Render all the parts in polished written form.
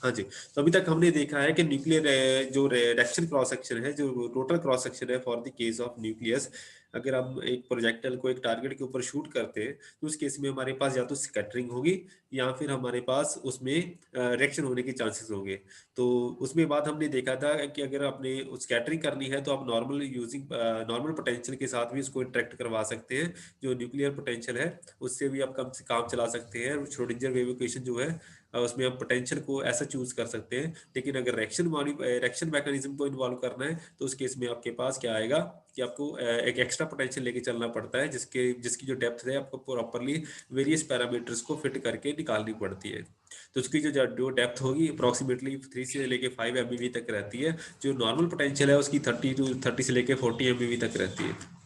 हाँ जी, तो अभी तक हमने देखा है कि न्यूक्लियर जो रिएक्शन क्रॉस सेक्शन है, जो टोटल क्रॉस सेक्शन है for the case of nucleus, अगर हम एक प्रोजेक्टाइल को एक टारगेट के ऊपर शूट करते हैं, तो उस केस में हमारे पास या तो स्कैटरिंग होगी या फिर हमारे पास उसमें रिएक्शन होने के चांसेस होंगे। तो उसमें बाद हमने देखा था कि अगर आपने स्कैटरिंग करनी है तो आप नॉर्मल पोटेंशियल के साथ भी उसको इंटरेक्ट करवा सकते हैं। जो न्यूक्लियर पोटेंशियल है उससे भी आप कम से काम चला सकते हैं। श्रोडिंगर वेव इक्वेशन जो है उसमें हम पोटेंशियल को ऐसा चूज कर सकते हैं। लेकिन अगर रिएक्शन मैकेनिज्म को इन्वॉल्व करना है तो उस केस में आपके पास क्या आएगा कि आपको एक एक्स्ट्रा पोटेंशियल लेके चलना पड़ता है, जिसकी जो डेप्थ है आपको प्रॉपरली वेरियस पैरामीटर्स को फिट करके निकालनी पड़ती है। तो उसकी जो डेप्थ होगी अप्रोक्सीमेटली 3 से लेके 5 एमबीवी तक रहती है। जो नॉर्मल पोटेंशियल है उसकी 30 से लेके 40 एमबीवी तक रहती है।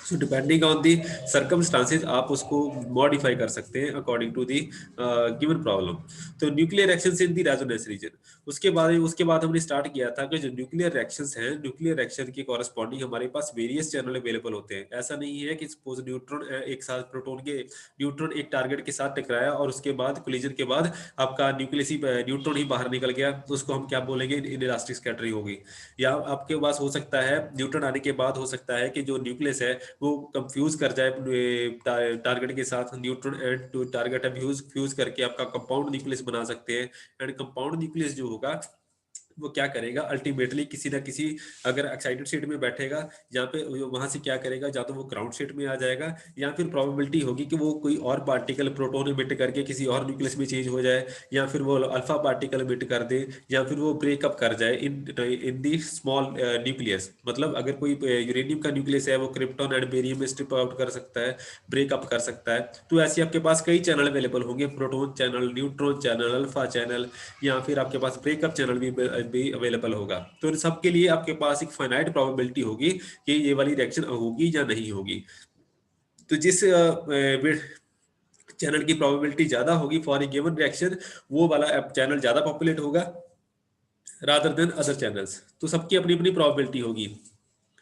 So depending on the circumstances आप उसको मॉडिफाई कर सकते हैं according to the given problem. तो nuclear reactions in the resonance region, उसके बाद हमने स्टार्ट किया था कि जो न्यूक्लियर रिएक्शंस हैं, न्यूक्लियर रिएक्शन के कॉरेस्पॉन्डिंग हमारे पास वेरियस चैनल अवेलेबल होते हैं। ऐसा नहीं है कि सपोज न्यूट्रॉन एक साथ न्यूट्रॉन एक टारगेट के साथ टकराया और उसके बाद कोलिजन के बाद आपका न्यूट्रॉन ही बाहर निकल गया, तो उसको हम क्या बोलेंगे, इनइलास्टिक स्कैटरिंग होगी। या आपके पास हो सकता है न्यूट्रॉन आने के बाद हो सकता है कि जो न्यूक्लियस है वो कंफ्यूज कर जाए टारगेट के साथ, न्यूट्रॉन एंड टू टारगेट है फ्यूज करके आपका कंपाउंड न्यूक्लियस बना सकते हैं। एंड कंपाउंड न्यूक्लियस जो होगा वो क्या करेगा अल्टीमेटली किसी ना किसी, अगर एक्साइटेड स्टेट में बैठेगा जहाँ पे वहां से क्या करेगा, या तो वो ग्राउंड स्टेट में आ जाएगा या फिर प्रोबेबिलिटी होगी कि वो कोई और पार्टिकल प्रोटॉन इमिट करके किसी और न्यूक्लियस में चेंज हो जाए, या फिर वो अल्फा पार्टिकल इमिट कर दे, या फिर वो ब्रेकअप कर जाए इन दी स्मॉल न्यूक्लियस। मतलब अगर कोई यूरेनियम का न्यूक्लियस है वो क्रिप्टॉन एंड बेरियम में स्ट्रिप आउट कर सकता है, ब्रेकअप कर सकता है। तो ऐसे आपके पास कई चैनल अवेलेबल होंगे, proton channel, neutron channel, alpha channel, या फिर आपके पास ब्रेकअप चैनल भी अवेलेबल होगा। तो इन सब के लिए आपके पास एक फाइनाइट प्रोबेबिलिटी होगी कि ये वाली रिएक्शन होगी या नहीं होगी। तो जिस चैनल की प्रोबेबिलिटी ज्यादा होगी फॉर ए गिवन रिएक्शन, वो वाला चैनल ज्यादा पॉपुलेट होगा रादर देन अदर चैनल्स। तो सबकी अपनी अपनी प्रोबेबिलिटी होगी।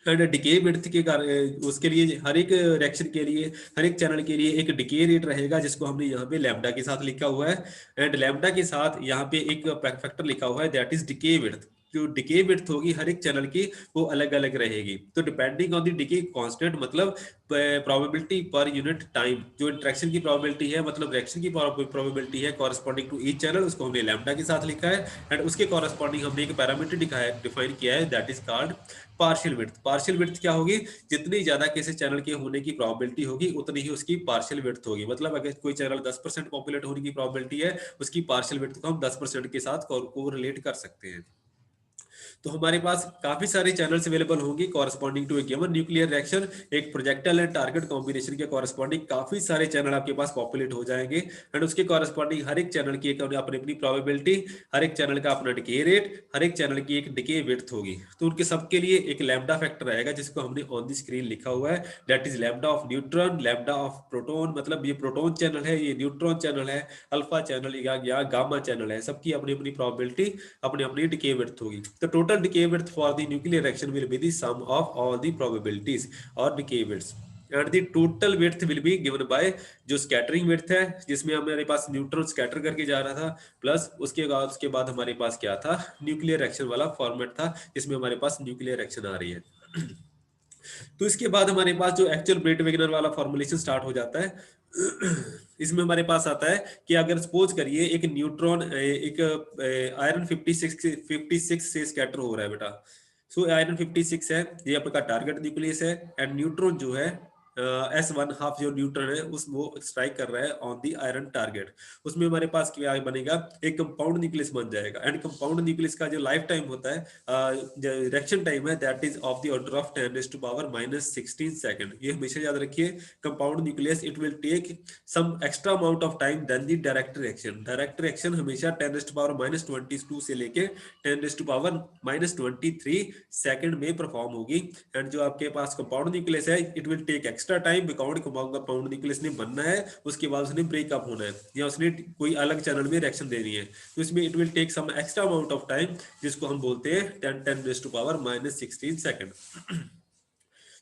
एंड डिके विड्थ के कारण उसके लिए हर एक रिएक्शन के लिए, हर एक चैनल के लिए एक डिके रेट रहेगा, जिसको हमने यहाँ पे लैम्डा के साथ लिखा हुआ है। एंड लैम्डा के साथ यहाँ पे एक फैक्टर लिखा हुआ है, दैट इज डिके विड्थ। जो डिके विड्थ होगी हर एक चैनल की वो अलग अलग रहेगी। तो depending on the decay constant, मतलब प्रोबेबिलिटी पर यूनिट टाइम, जो इंटरेक्शन की प्रोबेबिलिटी है, मतलब रिएक्शन की प्रोबेबिलिटी है कॉरेस्पॉन्डिंग टू ईच चैनल, उसको हमने लैम्डा के साथ लिखा है। एंड उसके कॉरेस्पॉन्डिंग हमने एक पैरामीटर डिफाइन किया है, that is called partial width. Partial width क्या होगी, जितनी ज्यादा किसी चैनल के होने की प्रोबेबिलिटी होगी उतनी ही उसकी पार्शियल विड्थ होगी। मतलब अगर कोई चैनल 10% पॉपुलेट होने की प्रोबेबिलिटी है, उसकी पार्शियल विड्थ को हम 10% के साथ कोरिलेट कर सकते हैं। तो हमारे पास काफी सारे चैनल्स अवेलेबल होंगे corresponding to a given nuclear reaction. एक प्रोजेक्टाइल एंड टारगेट कॉम्बिनेशन के कॉरेस्पॉन्डिंग काफी सारे चैनल आपके पास पॉपुलेट हो जाएंगे। एंड उसके कॉरेस्पॉन्डिंग हर एक चैनल की एक अपनी अपनी प्रोबेबिलिटी, हर एक चैनल का अपना डिके रेट, हर एक चैनल की एक डिके विड्थ होगी। तो उनके सबके लिए एक लैम्डा फैक्टर आएगा, जिसको हमने ऑन द स्क्रीन लिखा हुआ है, that is lambda of neutron, lambda of proton, मतलब ये प्रोटॉन चैनल है, ये न्यूट्रॉन चैनल है, अल्फा चैनल या गामा चैनल है, सबकी अपनी अपनी प्रोबेबिलिटी, अपनी अपनी डिके विड्थ होगी। तो total decay width for the nuclear reaction will be the sum of all the probabilities और decay width. And the total width will be given by जो स्कैटरिंग विड्थ है, जिसमें हमारे पास न्यूट्रॉन स्कैटर करके जा रहा था, प्लस उसके बाद हमारे पास क्या था, न्यूक्लियर रिएक्शन वाला फॉर्मेट था, जिसमें हमारे पास न्यूक्लियर रिएक्शन आ रही है। तो इसके बाद हमारे पास जो एक्चुअल ब्रेट वेगनर वाला फॉर्मुलेशन स्टार्ट हो जाता है। इसमें हमारे पास आता है कि अगर सपोज करिए एक न्यूट्रॉन एक आयरन 56 से स्कैटर हो रहा है बेटा। सो आयरन 56 है, ये आपका टारगेट न्यूक्लियस है। एंड न्यूट्रॉन जो है S1/2 जो न्यूट्रॉन है उस वो स्ट्राइक कर रहा है ऑन दी आयरन टारगेट। उसमें हमारे पास क्या बनेगा, एक कंपाउंड न्यूक्लियस बन जाएगा। एंड कंपाउंड न्यूक्लियस का जो लाइफ टाइम होता है, रिएक्शन टाइम है, that is of the order of 10⁻⁻16 second. ये हमेशा याद रखिए, compound nucleus it will take some extra amount of time than the direct reaction. Direct reaction हमेशा 10⁻⁻22 से लेके 10⁻⁻23 सेकंड में परफॉर्म होगी। एंड जो आपके पास कंपाउंड न्यूक्लियस है, it will take extra time, because compound nucleus ने बनना है, उसके बाद उसने ब्रेकअप होना है, या उसने कोई अलग चैनल में रिएक्शन देनी है। तो इसमें it will take some extra amount of time, जिसको हम बोलते हैं 10⁻⁻16 second.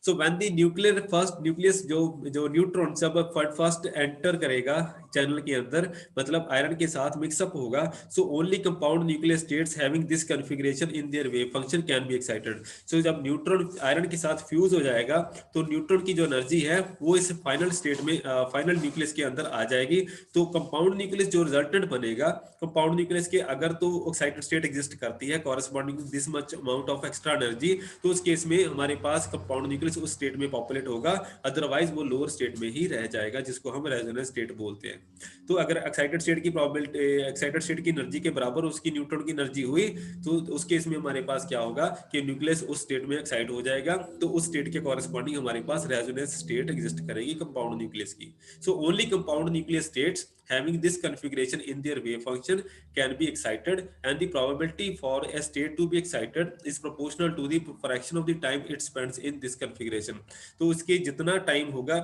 So when the nucleus जो न्यूट्रॉन जब फर्स्ट एंटर करेगा चैनल के अंदर, मतलब आयरन के साथ मिक्सअप होगा, so only compound nuclear states having this configuration in their wave function can be excited. So जब न्यूट्रॉन आयरन के साथ फ्यूज हो जाएगा तो न्यूट्रॉन की जो एनर्जी है वो इस फाइनल स्टेट में फाइनल न्यूक्लियस के अंदर आ जाएगी। तो कंपाउंड न्यूक्लियस जो रिजल्टेंट बनेगा, कंपाउंड न्यूक्लियस के अगर तो एक्साइटेड स्टेट एग्जिस्ट करती है corresponding this much amount of extra energy, तो उस केस में हमारे पास कंपाउंड न्यूक्लियस उस स्टेट में पॉपुलेट होगा, अदरवाइज वो लोअर स्टेट में ही रह जाएगा, जिसको हम रेजोनेंस स्टेट बोलते हैं। तो अगर एक्साइटेड स्टेट की प्रोबेबिलिटी, एक्साइटेड स्टेट की एनर्जी के बराबर उसकी न्यूट्रॉन की एनर्जी हुई, तो उस केस में हमारे पास क्या होगा कि न्यूक्लियस उस स्टेट में एक्साइट हो जाएगा, तो उस स्टेट के कॉरेस्पॉन्डिंग हमारे पास रेजोनेंस स्टेट एग्जिस्ट करेगी कंपाउंड न्यूक्लियस की। सो only compound nucleus states having this configuration in their wave function can be excited, and the probability for a state to be excited is proportional to the fraction of the time it spends in this configuration। तो उसके जितना time होगा,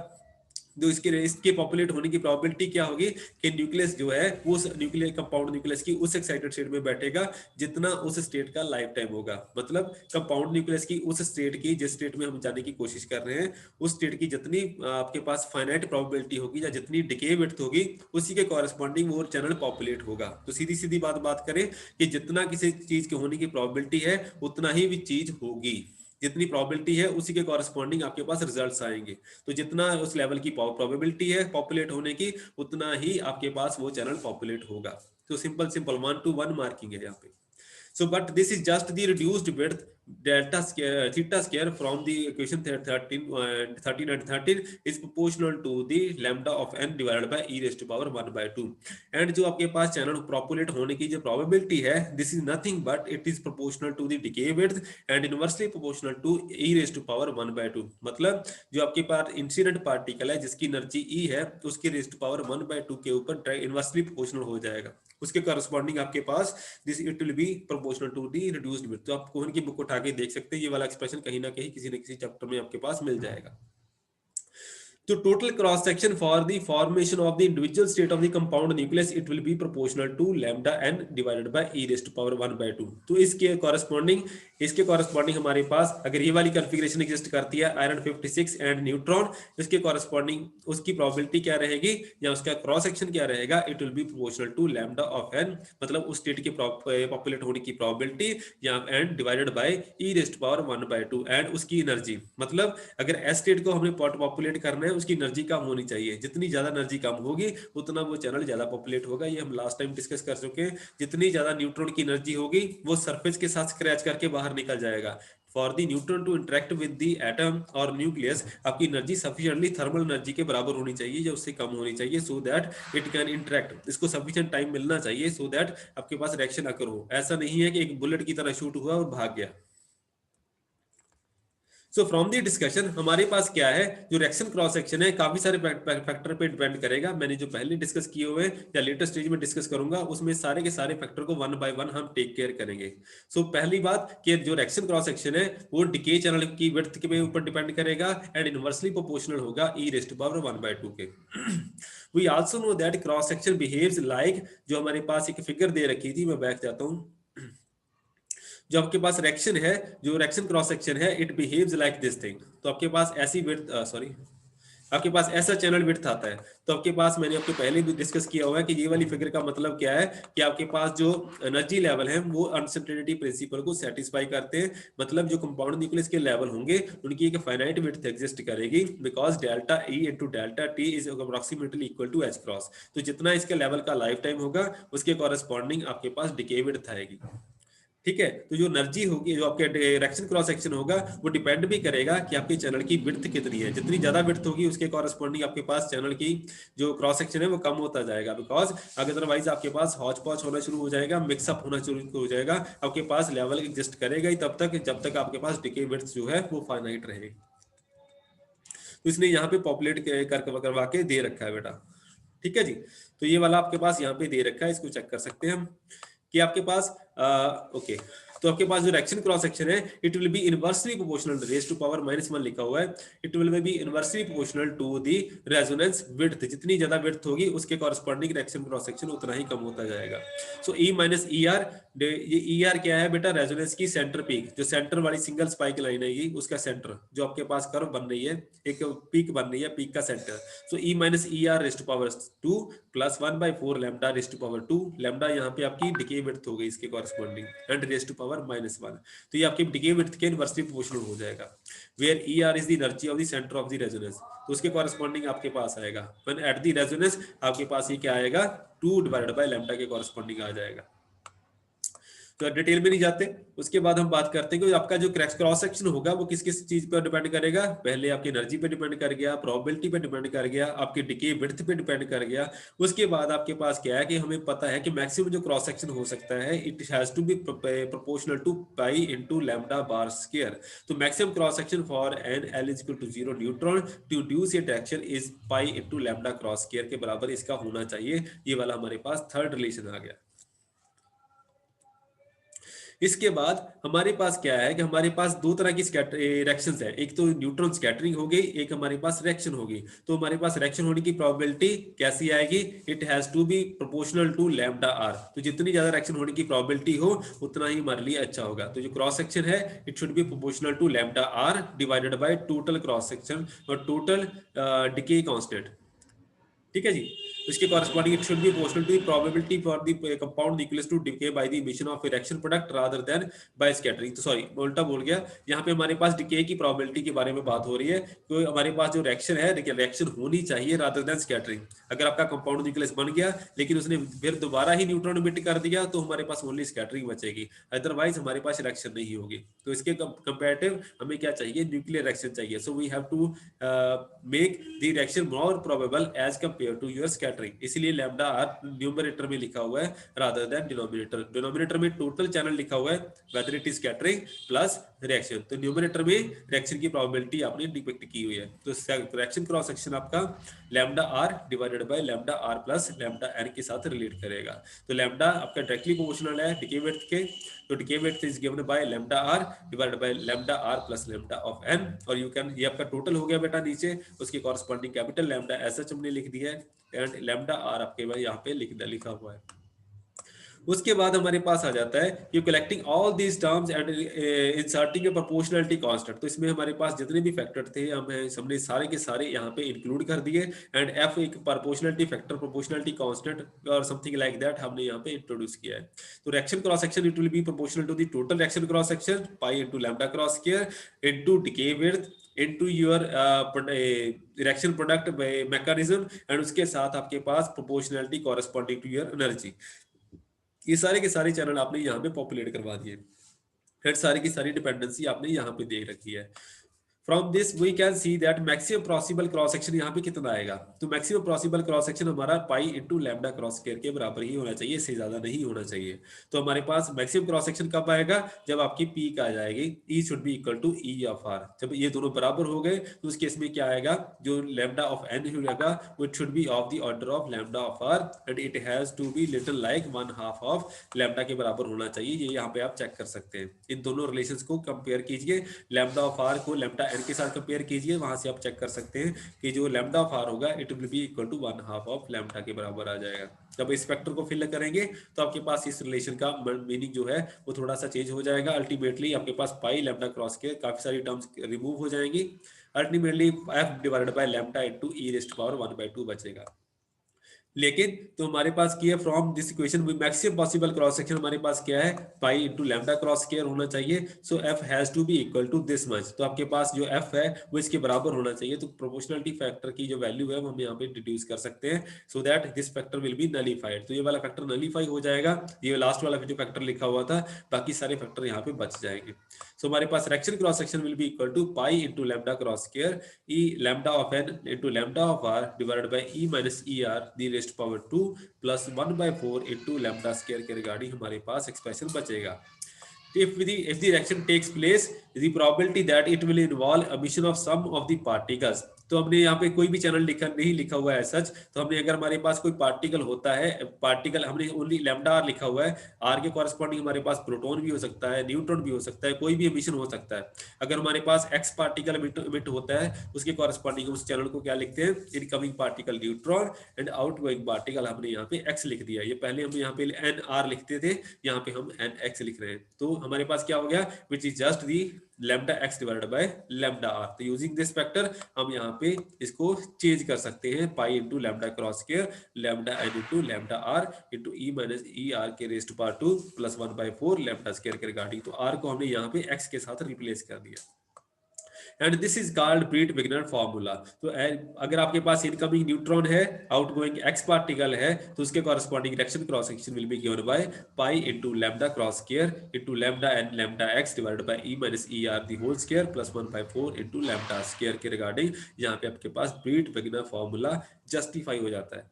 जो इसके populate होने की probability क्या होगी कि न्यूक्लियस जो है वो न्यूक्लियर कंपाउंड न्यूक्लियस की उस एक्साइटेड स्टेट में बैठेगा जितना उस स्टेट का लाइफ टाइम होगा। मतलब कंपाउंड न्यूक्लियस की उस स्टेट की, जिस स्टेट में हम जाने की कोशिश कर रहे हैं, उस स्टेट की जितनी आपके पास फाइनाइट प्रोबेबिलिटी होगी या जितनी डिके विड्थ होगी, उसी के कॉरेस्पॉन्डिंग वो चैनल पॉपुलेट होगा। तो सीधी सीधी बात करें कि जितना किसी चीज के होने की प्रोबेबिलिटी है उतना ही भी चीज होगी, जितनी प्रोबेबिलिटी है उसी के कॉरेस्पॉन्डिंग आपके पास रिजल्ट्स आएंगे। तो जितना उस लेवल की प्रोबेबिलिटी है पॉपुलेट होने की, उतना ही आपके पास वो चैनल पॉपुलेट होगा। तो सिंपल 1 to 1 मार्किंग है यहाँ पे। So, but this is just the reduced width delta square theta square from the equation 13 and 13 is proportional to the lambda of n divided by e raised to power 1/2। and जो आपके पास channel populate होने की जो probability है, this is nothing but it is proportional to the decay width and inversely proportional to e raised to power 1/2। मतलब जो आपके पास incident particle है जिसकी एनर्जी e है, उसके रेज़ टू पावर 1/2 के ऊपर इनवर्सली प्रोपोर्शनल हो जाएगा, उसके कॉरेस्पॉन्डिंग आपके पास this it will be proportional to the reduced width. तो आप कोहन की बुक उठा के देख सकते हैं, ये वाला एक्सप्रेशन कहीं ना कहीं किसी न किसी चैप्टर में आपके पास मिल जाएगा। तो total cross section for the formation of the individual state of the compound nucleus it will be proportional to lambda N divided by e raise to power 1/2। तो इसके कॉरेस्पॉन्डिंग हमारे पास अगर ये वाली कॉन्फ़िगरेशन एग्जिस्ट करती है आयरन 56 एंड न्यूट्रॉन, इसके corresponding उसकी प्रोबेबिलिटी क्या रहेगी या उसका क्रॉस सेक्शन क्या रहेगा, it will be proportional to lambda of N, मतलब उस स्टेट के पॉपुलेट होने की प्रोबेबिलिटी या N divided by e raise to power 1/2 and उसकी एनर्जी। मतलब अगर एस स्टेट को हमने पॉपुलेट करना है, उसकी एनर्जी कम होनी चाहिए, जितनी ज्यादा एनर्जी कम होगी उतना वो चैनल ज्यादा पॉपुलेट होगा। ये हम लास्ट टाइम डिस्कस कर चुके हैं। जितनी ज्यादा न्यूट्रॉन की एनर्जी होगी वो सरफेस के साथ स्क्रैच करके बाहर निकल जाएगा। For the neutron to interact with the atom और न्यूक्लियस, आपकी एनर्जी सफिशिएंटली थर्मल एनर्जी के बराबर होनी चाहिए या उससे कम होनी चाहिए, so that it can interact. इसको सफिशिएंट टाइम मिलना चाहिए सो दैट आपके पास रिएक्शन अकर हो। ऐसा नहीं है कि एक बुलेट की तरह शूट हुआ और भाग गया। सो फ्रॉम दी डिस्कशन हमारे पास क्या है, जो रिएक्शन क्रॉस सेक्शन है काफी सारे फैक्टर पे डिपेंड करेगा। मैंने जो पहले डिस्कस किए हुए या लेटेस्ट स्टेज में डिस्कस करूंगा उसमें सारे के सारे फैक्टर को 1 by 1 हम टेक केयर करेंगे। सो पहली बात कि जो रिएक्शन क्रॉस सेक्शन है वो डिके चैनल की विड्थ के ऊपर डिपेंड करेगा एंड इनवर्सली प्रोपोर्शनल होगा e रेज़ टू पावर 1/2 के। We also know that cross section behaves like, जो हमारे पास एक फिगर दे रखी थी, मैं बैक जाता हूं, जो आपके पास रिएक्शन है, जो रिएक्शन क्रॉस सेक्शन है, it behaves like this thing. तो आपके पास ऐसी विड्थ आपके पास ऐसा चैनल विड्थ आता है। तो आपके पास मैंने आपके पहले भी डिस्कस किया हुआ है कि ये वाली फिगर का मतलब क्या है कि आपके पास जो एनर्जी लेवल है वो अनसर्टेनिटी प्रिंसिपल को सेटिस्फाई करते हैं। मतलब जो कंपाउंड न्यूक्लियस के लेवल होंगे उनकी एक फाइनाइट विड्थ एग्जिस्ट करेगी, because delta E into delta T is approximately equal to H cross. तो जितना इसके लेवल का लाइफ टाइम होगा उसके कॉरेस्पॉन्डिंग आपके पास डिके विड्थ आएगी। ठीक है, तो जो एनर्जी होगी, जो आपके रिएक्शन क्रॉस सेक्शन होगा, वो डिपेंड भी करेगा कि आपके चैनल की विड्थ कितनी है। जितनी ज्यादा विड्थ होगी उसके कॉरेस्पॉन्डिंग आपके पास चैनल की जो क्रॉस सेक्शन है वो कम होता जाएगा, बिकॉज अदरवाइज आपके पास हॉच पॉच होना शुरू हो जाएगा, मिक्सअप होना शुरू हो जाएगा। आपके पास लेवल एग्जिस्ट करेगा ही तब तक जब तक आपके पास डिके विड्थ जो है वो फाइनाइट रहेगी। तो इसने यहाँ पे पॉपुलेट करवा के दे रखा है बेटा। ठीक है जी, तो ये वाला आपके पास यहाँ पे दे रखा है, इसको चेक कर सकते हैं हम कि आपके पास ओके। तो आपके पास जो रिएक्शन क्रॉस सेक्शन है it will be inversely proportional, raise to power -1 लिखा हुआ है, it will be inversely proportional to the resonance width, जितनी ज्यादा विड्थ होगी उसके कॉरस्पॉन्डिंग रिएक्शन क्रॉस सेक्शन उतना ही कम होता जाएगा। सो ई माइनस ई आर, ये ई आर क्या है बेटा, रेजोनेंस की सेंटर पीक, जो सेंटर वाली सिंगल स्पाइक लाइन है ये, उसका सेंटर जो आपके पास कर्व बन रही है, एक पीक बन रही है, पीक का centre. So E minus E R raise to power 2 plus 1/4 lambda raise to power 2, lambda यहाँ पे आपकी डिके विड्थ हो गई इसके corresponding, and raise to power -1, तो ये आपकी डिके विड्थ के इनवर्सली प्रोपोर्शनल हो जाएगा। Where E R is the energy of the centre of the resonance, तो उसके कॉरस्पॉन्डिंग आपके पास आएगा व्हेन एट द रेजोनेंस, आपके पास ये क्या आएगा 2 डिवाइडेड बाय लैम्डा के कॉरस्पॉन्डिंग आ जाएगा। तो डिटेल में नहीं जाते, उसके बाद हम बात करते हैं कि आपका जो क्रॉस सेक्शन होगा वो किस किस चीज पर डिपेंड करेगा। पहले आपकी एनर्जी पे डिपेंड कर गया, प्रोबेबिलिटी पे डिपेंड कर गया, आपके डिके विड्थ पे डिपेंड कर गया। उसके बाद आपके पास क्या है कि हमें पता है कि मैक्सिमम जो क्रॉस सेक्शन हो सकता है it has to be proportional to pi into lambda bar square. तो maximum cross section for n l is equal to 0 neutron to induce a direction is pi into lambda cross square के बराबर इसका होना चाहिए। ये वाला हमारे पास third relation आ गया। इसके बाद हमारे पास क्या है कि हमारे पास दो तरह की रिएक्शंस है, एक तो न्यूट्रॉन स्कैटरिंग हो गई, एक हमारे पास रिएक्शन होगी। तो हमारे पास रिएक्शन होने की प्रोबेबिलिटी कैसी आएगी, it has to be proportional to lambda are. तो जितनी ज्यादा रिएक्शन होने की प्रोबेबिलिटी हो उतना ही हमारे लिए अच्छा होगा। तो जो क्रॉस सेक्शन है it should be proportional to lambda R divided by total cross section और टोटल डिके कांस्टेंट। ठीक है जी, इसके corresponding it should be proportional to the probability for the compound nucleus to decay by the emission of reaction product rather than by scattering. तो sorry उल्टा बोल गया, यहाँ पे हमारे पास डिके की प्रोबेबिलिटी के बारे में बात हो रही है। तो हमारे पास जो रिएक्शन है, रिएक्शन होनी चाहिए रादर देन स्कैटरिंग। अगर आपका कंपाउंड न्यूक्लियस बन गया लेकिन उसने फिर दोबारा ही न्यूट्रॉन इमिट कर दिया तो हमारे पास ओनली स्कैटरिंग बचेगी, अदरवाइज हमारे पास रिएक्शन नहीं होगी। तो इसके कंपैरेटिव हमें क्या चाहिए, न्यूक्लियर रिएक्शन चाहिए। So we have to make the reaction more probable as compare to your scattering, इसलिए लैम्डा आर न्यूमरेटर में लिखा हुआ है रादर देन डिनोमिनेटर। डिनोमिनेटर में टोटल चैनल लिखा हुआ है whether it is scattering plus reaction, तो न्यूमरेटर में रिएक्शन की प्रोबेबिलिटी आपने डिपिक्ट की हुई है। तो रिएक्शन क्रॉस सेक्शन आपका lambda R divided by lambda R plus lambda N के साथ रिलेट करेगा। तो लैम्डा आपका डायरेक्टली प्रोपोर्शनल है डिके विड्थ के, तो decay width is given by lambda R divided by lambda R plus lambda of N. और यू कैन, ये आपका टोटल हो गया बेटा नीचे, उसके corresponding capital lambda S H हमने लिख दिया है एंड लैम्डा आर आपके भाई यहाँ पे लिखा हुआ है। उसके बाद हमारे पास आ जाता है कि collecting all these terms and inserting A proportionality constant. तो इसमें हमारे पास जितने भी फैक्टर थे हमने सारे के सारे यहाँ पे इंक्लूड कर दिए एंड एफ एक प्रोपोर्शनलिटी फैक्टर, प्रोपोर्शनलिटी कांस्टेंट और समथिंग लाइक दैट हमने यहाँ पे इंट्रोड्यूस किया है। तो reaction cross section it will be proportional to the total reaction cross section pi into lambda cross square into decay width into your reaction product mechanism and उसके साथ आपके पास proportionality corresponding to your energy। ये सारे के सारे channel आपने यहाँ पे पॉपुलेट करवा दिए, फिर सारी की सारी डिपेंडेंसी आपने यहाँ पे दे रखी है। From this we can see that maximum possible cross section यहाँ पे कितना आएगा, तो maximum possible cross section हमारा पाई इंटू लैम्डा क्रॉस स्क्वायर के बराबर ही होना चाहिए, इससे ज्यादा नहीं होना चाहिए। तो हमारे पास maximum cross section कब आएगा, जब आपकी पीक आ जाएगी E should be equal to E of R। जब ये दोनों बराबर हो गए तो उस केस में क्या आएगा, जो लैम्डा ऑफ n होगा वो should be of the order of lambda of R and it has to be little like 1/2 of lambda के बराबर होना चाहिए। ये यहाँ पे आप चेक कर सकते हैं, इन दोनों रिलेशंस को कंपेयर कीजिए, लैम्डा ऑफ R को लैम्डा n के साथ कंपेयर कीजिए, वहां से आप चेक कर सकते हैं कि जो लैम्डा ऑफ R होगा it will be equal to 1/2 of lambda के बराबर आ जाएगा। जब इस फैक्टर को फिल करेंगे तो आपके पास इस रिलेशन का मीनिंग जो है वो थोड़ा सा चेंज हो जाएगा। अल्टीमेटली आपके पास पाई लैम्डा क्रॉस के काफी सारी टर्म्स रिमूव हो जाएंगी। Ultimately f divided by lambda into e raised to power 1/2 बचेगा। लेकिन तो हमारे पास क्या है, from this equation maximum possible cross section हमारे पास क्या है, pi into lambda cross square होना चाहिए। So f has to be equal to this much. तो आपके पास जो एफ है वो इसके बराबर होना चाहिए। तो प्रोपोर्शनलिटी फैक्टर की जो वैल्यू है वो हम यहाँ पे डिड्यूस कर सकते हैं so that this factor will be nullified. तो ये वाला फैक्टर नलीफाई हो जाएगा, ये लास्ट वाला जो फैक्टर लिखा हुआ था, बाकी सारे फैक्टर यहाँ पे बच जाएंगे। सो हमारे पास reaction cross section will be equal to pi into lambda cross square e lambda of n into lambda of r divided by e minus E r the raised to power 2 plus 1/4 into lambda square के regarding हमारे पास expression बचेगा। If the reaction takes place, the probability that it will involve emission of some of the particles तो हमने यहाँ पे कोई भी चैनल नहीं लिखा हुआ है सच। तो हमने अगर हमारे पास कोई पार्टिकल होता है, पार्टिकल हमने ओनली लैम्डा आर लिखा हुआ है, आर के कॉरेस्पॉन्डिंग हमारे पास प्रोटॉन भी हो सकता है, न्यूट्रॉन भी हो सकता है, कोई भी एमिशन हो सकता है। अगर हमारे पास एक्स पार्टिकल इमिट होता है, उसके कॉरेस्पॉन्डिंग उस चैनल को क्या लिखते हैं, incoming particle neutron and outgoing particle हमने यहाँ पे एक्स लिख दिया। ये पहले हम यहाँ पे एन आर लिखते थे, यहाँ पे हम एन एक्स लिख रहे हैं। तो हमारे पास क्या हो गया, which is just the lambda x divided by lambda are. तो यूजिंग दिस फैक्टर हम यहाँ पे इसको चेंज कर सकते हैं, pi into lambda cross square lambda n into lambda r into e minus ई आर के raised power 2 plus 1/4 lambda square के रिगार्डिंग। तो आर को हमने यहाँ पे एक्स के साथ रिप्लेस कर दिया and this is called Breit Wigner formula. तो अगर आपके पास इनकमिंग न्यूट्रॉन है, आउटगोइंग एक्स पार्टिकल है, तो उसके corresponding reaction cross section will be given by pi into lambda cross square into lambda n lambda x divided by e minus E r the whole square plus 1/4 into lambda square के regarding. यहाँ पे आपके पास ब्रीट-विग्नर formula justify हो जाता है।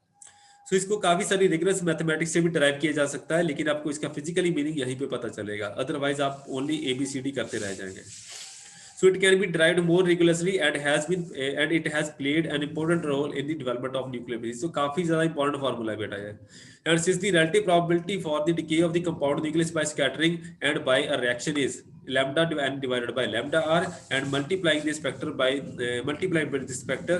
सो इसको काफी सारी रिगरस मैथमेटिक्स से भी डराइव किया जा सकता है, लेकिन आपको इसका फिजिकली मीनिंग यहीं पे पता चलेगा, अदरवाइज आप ओनली एबीसीडी करते रह जाएंगे। So it can be derived more rigorously and it has played an important role in the development of nuclear physics. So काफी ज्यादा important formula है बेटा ये. And since the relative probability for the decay of the compound nucleus by scattering and by a reaction is lambda n divided by lambda r, and multiplying this factor by this factor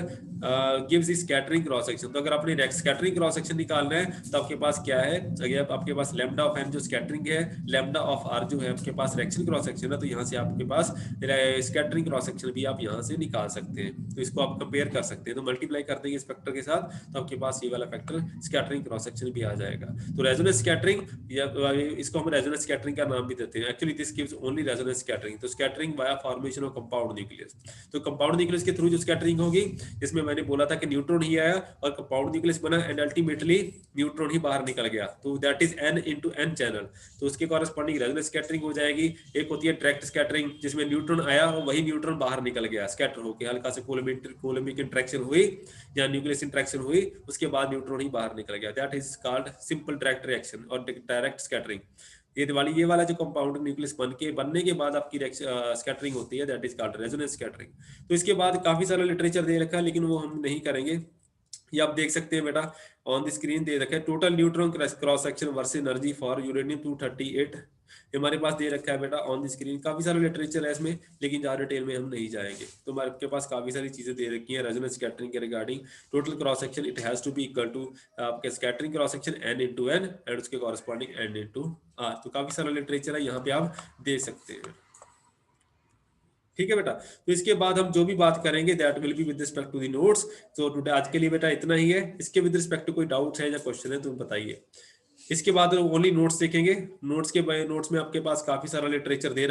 gives the scattering cross section. तो अगर आपने scattering cross section निकालना है तो आपके पास क्या है, अगर आपके पास lambda of n जो scattering है, lambda of r जो है आपके पास reaction cross section है, तो यहाँ से आपके पास स्कैटरिंग क्रॉस सेक्शन भी आप यहाँ से निकाल सकते हैं। तो इसको आप कंपेयर कर सकते हैं, तो मल्टीप्लाई कर देंगे इस फैक्टर के साथ, तो आपके पास ये वाला फैक्टर स्कैटरिंग क्रॉस सेक्शन भी आ जाएगा। तो रेजोनेंस स्कैटरिंग, या इसको हम रेजोनेंस स्कैटरिंग का नाम भी देते हैं। Actually this gives only resonance scattering. तो scattering via formation of compound nucleus. तो कंपाउंड न्यूक्लियस के थ्रू जो स्कैटरिंग होगी, इसमें मैंने बोला था कि न्यूट्रॉन ही आया और कंपाउंड न्यूक्लियस बना एंड अल्टीमेटली न्यूट्रॉन ही बाहर निकल गया। तो that is n into n channel. तो उसके कॉरेस्पॉन्डिंग रेजोनेंस स्कैटरिंग हो जाएगी। एक होती है डायरेक्ट स्कैटरिंग, जिसमें न्यूट्रॉन आया और वही न्यूट्रॉन बाहर निकल गया, स्कैटर होकर, हल्का से कोलोमिक इंटरेक्शन हुई या न्यूक्लियस इंटरेक्शन हुई, उसके बाद न्यूट्रॉन ही बाहर निकल गया। That is called simple direct reaction और डायरेक्ट स्कैटरिंग। ये वाला जो कंपाउंड न्यूक्लियस बनने के बाद आपकी स्कैटरिंग होती है, that is called resonance scattering. तो इसके बाद काफी सारा लिटरेचर दे रखा है, लेकिन वो हम नहीं करेंगे। ये आप देख सकते हैं बेटा, ऑन द स्क्रीन दे रखा है total neutron cross section versus energy for uranium 238 हमारे पास दे रखा है बेटा ऑन द स्क्रीन। काफी सारा लिटरेचर है इसमें, लेकिन ज्यादा डिटेल में हम नहीं जाएंगे। तो हमारे के पास काफी सारी चीजें दे रखी हैं रेजोनेंस स्कैटरिंग के regarding. Total cross section it has to be equal to आपके scattering cross section n into n and उसके कॉरेस्पॉन्डिंग n इंटू r। तो काफी सारा लिटरेचर है, यहाँ पे आप दे सकते हैं। ठीक है बेटा, तो इसके बाद हम जो भी बात करेंगे that will be with respect to the notes. तो टुडे आज के लिए बेटा इतना ही है। इसके विद रिस्पेक्ट टू कोई डाउट्स है या क्वेश्चन है तो बताइए। इसके बाद ओनली नोट्स देखेंगे। नोट्स में आपके पास काफी सारा लिटरेचर दे